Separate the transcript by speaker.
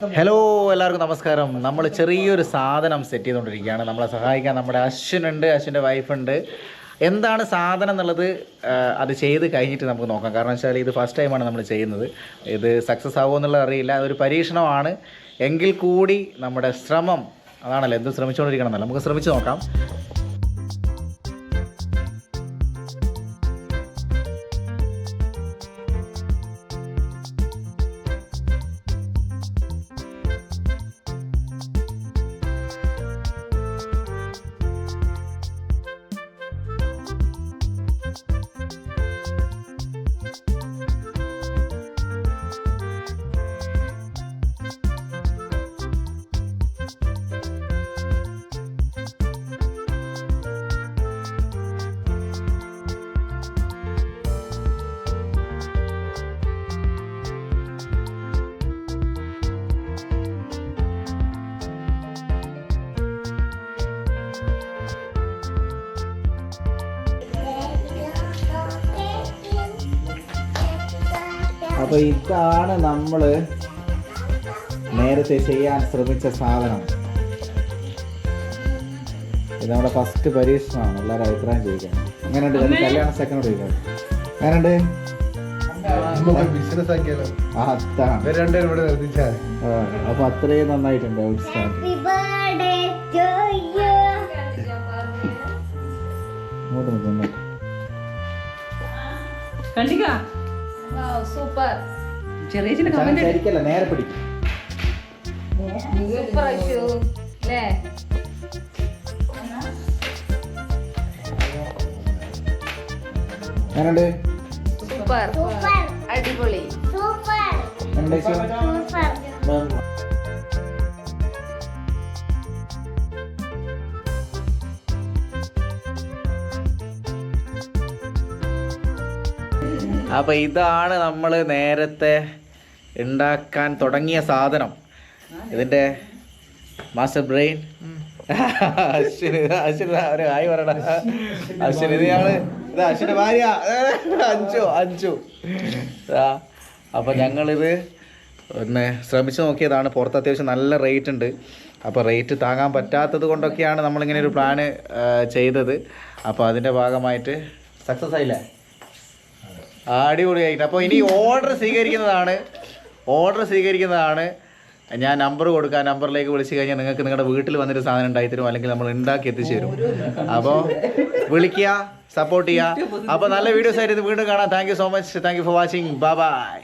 Speaker 1: Hello എല്ലാവർക്കും നമസ്കാരം. നമ്മൾ ചെറിയൊരു സാധനം സെറ്റ് ചെയ്തുകൊണ്ടിരിക്കുകയാണ്. നമ്മളെ സഹായിക്കാൻ നമ്മുടെ അശ്വിനുണ്ട്, അശ്വിൻ്റെ വൈഫുണ്ട്. എന്താണ് സാധനം എന്നുള്ളത് അത് ചെയ്ത് കഴിഞ്ഞിട്ട് നമുക്ക് നോക്കാം. കാരണം വെച്ചാൽ ഇത് ഫസ്റ്റ് ടൈമാണ് നമ്മൾ ചെയ്യുന്നത്. ഇത് സക്സസ് ആവുമോ എന്നുള്ളത് അറിയില്ല. അതൊരു പരീക്ഷണമാണ്. എങ്കിൽ കൂടി നമ്മുടെ ശ്രമം അതാണല്ലോ, എന്തും ശ്രമിച്ചുകൊണ്ടിരിക്കണം എന്നല്ല, നമുക്ക് ശ്രമിച്ച് നോക്കാം. അപ്പോൾ ഇതാണ് നമ്മൾ നേരത്തെ ചെയ്യാൻ ശ്രമിച്ച സാധനം. ഇത് നമ്മുടെ ഫസ്റ്റ് പരീക്ഷണമാണ്. എല്ലാവരും അഭിപ്രായം ചോദിക്കാം. അങ്ങനെയുണ്ട് കല്യാണ സെക്കൻഡ് ചോദിക്കാം. അങ്ങനെയുണ്ട്. അപ്പൊ അത്രയും നന്നായിട്ടുണ്ട്.
Speaker 2: സൂപ്പർ.
Speaker 1: നേരെ പിടിക്കും. എങ്ങനെയുണ്ട്?
Speaker 2: സൂപ്പർ, അടിപൊളി.
Speaker 1: അപ്പോൾ ഇതാണ് നമ്മൾ നേരത്തെ ഉണ്ടാക്കാൻ തുടങ്ങിയ സാധനം. ഇതിൻ്റെ മാസ്റ്റർ ബ്രെയിൻ അശ്വിന്. ഒരു ഹായ് പറയണ അശ്വിന്. ഇത് ഇത് അശ്വിൻ്റെ ഭാര്യ അഞ്ചു. അപ്പോൾ ഞങ്ങളിത് ഒന്ന് ശ്രമിച്ച് നോക്കിയതാണ്. പുറത്ത് അത്യാവശ്യം നല്ല റേറ്റ് ഉണ്ട്. അപ്പോൾ റേറ്റ് താങ്ങാൻ പറ്റാത്തത് കൊണ്ടൊക്കെയാണ് നമ്മളിങ്ങനെ ഒരു പ്ലാന് ചെയ്തത്. അപ്പോൾ അതിൻ്റെ ഭാഗമായിട്ട് സക്സസ് ആയില്ലേ? അടിപൊളിയായിട്ട്. അപ്പോൾ ഇനി ഓർഡർ സ്വീകരിക്കുന്നതാണ്. ഞാൻ നമ്പർ കൊടുക്കാം. നമ്പറിലേക്ക് വിളിച്ച് കഴിഞ്ഞാൽ നിങ്ങൾക്ക് നിങ്ങളുടെ വീട്ടിൽ വന്നിട്ട് സാധനം ഉണ്ടാക്കി തരും, അല്ലെങ്കിൽ നമ്മൾ ഉണ്ടാക്കി എത്തിച്ചു തരും. അപ്പോൾ വിളിക്കുക, സപ്പോർട്ട് ചെയ്യുക. അപ്പോൾ നല്ല വീഡിയോസ് ആയിട്ട് വീണ്ടും കാണാം. Thank you so much. Thank you for watching. Bye bye.